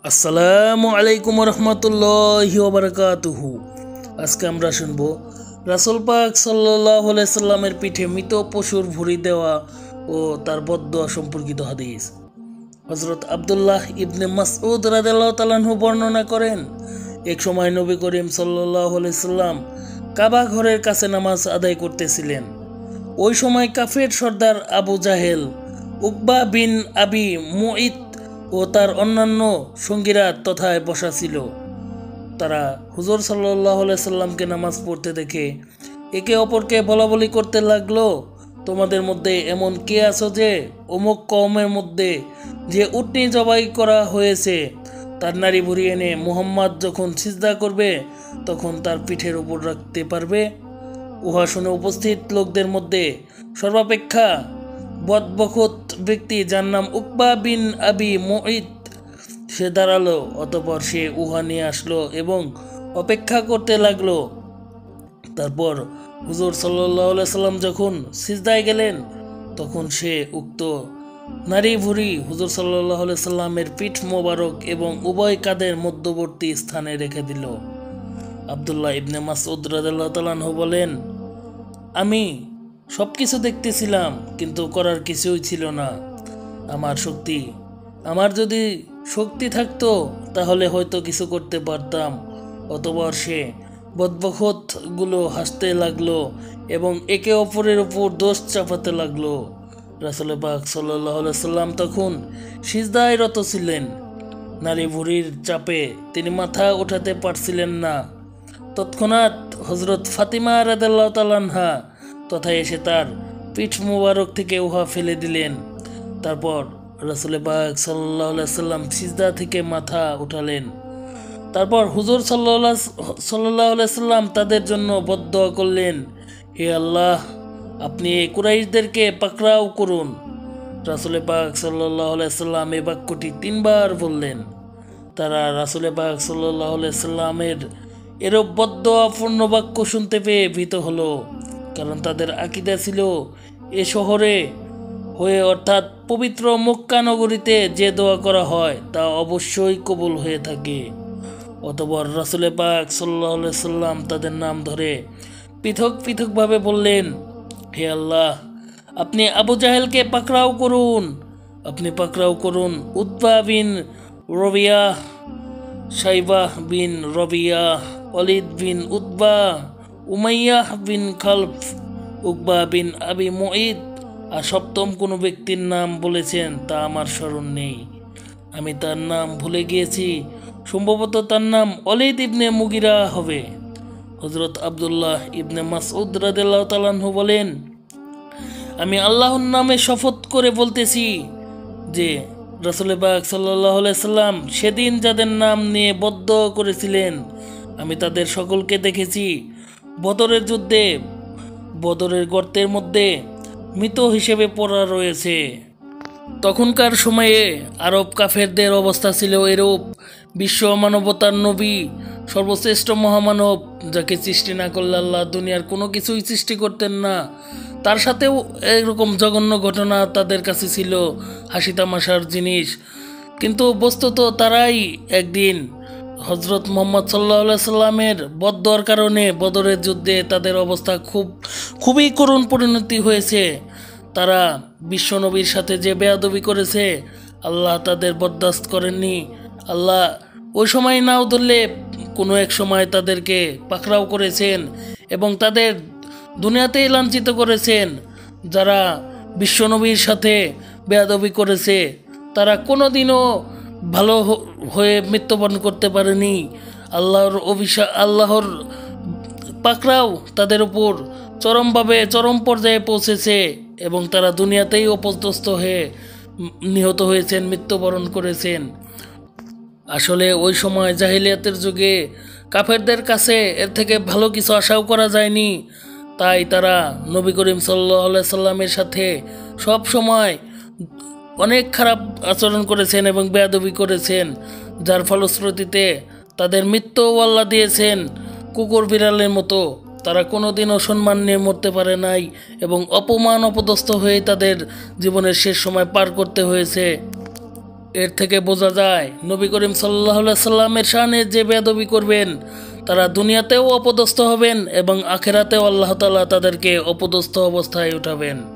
আসসালামু আলাইকুম রহমতুল্লাহি ওয়া বারাকাতুহু। আজকে আমরা শুনব রাসূল পাক সাল্লাল্লাহু আলাইহি সাল্লামের পিঠে মৃত পশুর ভুঁড়ি দেওয়া ও তার বদদোয়া সম্পর্কিত হাদিস। হযরত আব্দুল্লাহ ইবনে মাসউদ রাদিয়াল্লাহু তাআলা আনহু বর্ণনা করেন, এক সময় নবী করিম সাল্লাল্লাহু আলাইহি সাল্লাম কাবা ঘরের কাছে নামাজ আদায় করতেছিলেন। ওই সময় কাফের সর্দার আবু জাহেল, উকবা বিন আবি মুঈত ও তার অন্যান্য সঙ্গীরা তথায় বসা ছিল। তারা হুজুর সাল্লাল্লাহু আলাইহি সাল্লামকে নামাজ পড়তে দেখে একে অপরকে বলাবলি করতে লাগলো, তোমাদের মধ্যে এমন কে আছো যে অমুক কওমের মধ্যে যে উটনি জবাই করা হয়েছে তার নাড়ি ভুঁড়ি এনে মুহাম্মদ যখন সিজদা করবে তখন তার পিঠের উপর রাখতে পারবে? উহা শুনে উপস্থিত লোকদের মধ্যে সর্বাপেক্ষা বদবখত ব্যক্তি, যার নাম উকবা বিন আবি মুঈত, সে দাঁড়ালো। অতঃপর সে উহা নিয়ে আসলো এবং অপেক্ষা করতে লাগলো। তারপর হুজুর সাল্লাল্লাহু আলাইহি সাল্লাম যখন সিজদায় গেলেন তখন সে উক্ত নারী ভুঁড়ি হুজুর সাল্লাল্লাহু আলাইহি সাল্লামের পিঠ মোবারক এবং উভয় কাঁধের মধ্যবর্তী স্থানে রেখে দিল। আব্দুল্লাহ ইবনে মাসউদ রাদিয়াল্লাহু তাআলা আনহু বলেন, আমি সব কিছু দেখতেছিলাম কিন্তু করার কিছুই ছিল না। আমার যদি শক্তি থাকতো তাহলে হয়তো কিছু করতে পারতাম। অতঃপর সে বদবখতগুলো হাসতে লাগলো এবং একে অপরের উপর দোষ চাপাতে লাগলো। রাসূল পাক সাল্লাল্লাহু আলাইহি সাল্লাম তখন সিজদায় রত ছিলেন। নারী ভুঁড়ির চাপে তিনি মাথা উঠাতে পারছিলেন না। তৎক্ষণাৎ হযরত ফাতিমা রাদিয়াল্লাহু তাআলা আনহা তথায় এসে তার পিঠ মোবারক থেকে উহা ফেলে দিলেন। তারপর রাসূল পাক সাল্লাল্লাহু আলাইহি সাল্লাম সিজদা থেকে মাথা উঠালেন। তারপর হুজুর সাল্লাল্লাহু আলাইহি সাল্লাম তাদের জন্য বদদোয়া করলেন, হে আল্লাহ, আপনি এই কুরাইশদেরকে পাকড়াও করুন। রাসূল পাক সাল্লাল্লাহু আলাইহি সাল্লাম এই বাক্যটি 3 বার বললেন। তারা রাসূল পাক সাল্লাল্লাহু আলাইহি সাল্লামের এরূপ বদদোয়া পূর্ণ বাক্য শুনতে পেয়ে ভীত হলো, কারণ তাদের আকীদা ছিল এ শহরে হয়ে অর্থাৎ পবিত্র মক্কা নগরীতে যে দোয়া করা হয় তা অবশ্যই কবুল হয়ে থাকে। অতঃপর রাসূল পাক সাল্লাল্লাহু আলাইহি সাল্লাম তাদের নাম ধরে পৃথক পৃথকভাবে বললেন, হে আল্লাহ, আপনি আবু জাহেলকে পাকড়াও করুন, উতবা বিন রবিয়াহ, শাইবাহ বিন রবিয়াহ, ওয়ালিদ বিন উতবা, উমাইয়াহ বিন খালফ, উকবা বিন আবি মুঈত, আর সপ্তম কোনো ব্যক্তির নাম বলেছেন তা আমার স্মরণ নেই। আমি তার নাম ভুলে গিয়েছি, সম্ভবত তার নাম ওয়ালিদ ইবনে মুগিরা হবে। হযরত আব্দুল্লাহ ইবনে মাসউদ রাদিয়াল্লাহু তাআলা আনহু বলেন, আমি আল্লাহর নামে শপথ করে বলতেছি যে রাসূল পাক সাল্লাল্লাহু আলাইহি সাল্লাম সেদিন যাদের নাম নিয়ে বদদোয়া করেছিলেন আমি তাদের সকলকে দেখেছি বদরের যুদ্ধে বদরের গর্তের মধ্যে মৃত হিসেবে পড়া রয়েছে। তখনকার সময়ে আরব কাফেরদের অবস্থা ছিল এরূপ। বিশ্ব মানবতার নবী, সর্বশ্রেষ্ঠ মহামানব, যাকে সৃষ্টি না করলে আল্লাহ দুনিয়ার কোনো কিছুই সৃষ্টি করতেন না, তার সাথেও এরকম জঘন্য ঘটনা তাদের কাছে ছিল হাসি তামাশার জিনিস। কিন্তু বস্তুত তারাই একদিন হযরত মুহাম্মদ সাল্লাল্লাহু আলাইহি সাল্লামের বদদোয়ার কারণে বদরের যুদ্ধে তাদের অবস্থা খুবই করুণ পরিণতি হয়েছে। তারা বিশ্বনবীর সাথে যে বেয়াদবি করেছে আল্লাহ তাদের বরদাস্ত করেননি। আল্লাহ ওই সময় নাও ধরলে কোনো এক সময় তাদেরকে পাকড়াও করেছেন এবং তাদের দুনিয়াতেই লাঞ্ছিত করেছেন। যারা বিশ্বনবীর সাথে বেয়াদবি করেছে তারা কোনোদিনও ভালো হয়ে মৃত্যুবরণ করতে পারেনি। আল্লাহর পাকড়াও তাদের উপর চরম পর্যায়ে পৌঁছেছে এবং তারা দুনিয়াতেই অপদস্থ হয়ে নিহত হয়েছেন, মৃত্যুবরণ করেছেন। আসলে ওই সময় জাহিলিয়াতের যুগে কাফেরদের কাছে এর থেকে ভালো কিছু আশাও করা যায়নি। তাই তারা নবী করিম সাল্লাল্লাহু আলাইহি সাল্লামের সাথে সব সময় অনেক খারাপ আচরণ করেছেন এবং বেয়াদবি করেছেন, যার ফলশ্রুতিতে তাদের মৃত্যু আল্লাহ দিয়েছেন কুকুর বিড়ালের মতো। তারা কোনোদিনও সম্মান নিয়ে মরতে পারে নাই এবং অপদস্থ হয়ে তাদের জীবনের শেষ সময় পার করতে হয়েছে। এর থেকে বোঝা যায় নবী করিম সাল্লাল্লাহু আলাইহি সাল্লামের শানে যে বেয়াদবি করবেন তারা দুনিয়াতেও অপদস্থ হবেন এবং আখেরাতেও আল্লাহ তাআলা তাদেরকে অপদস্থ অবস্থায় উঠাবেন।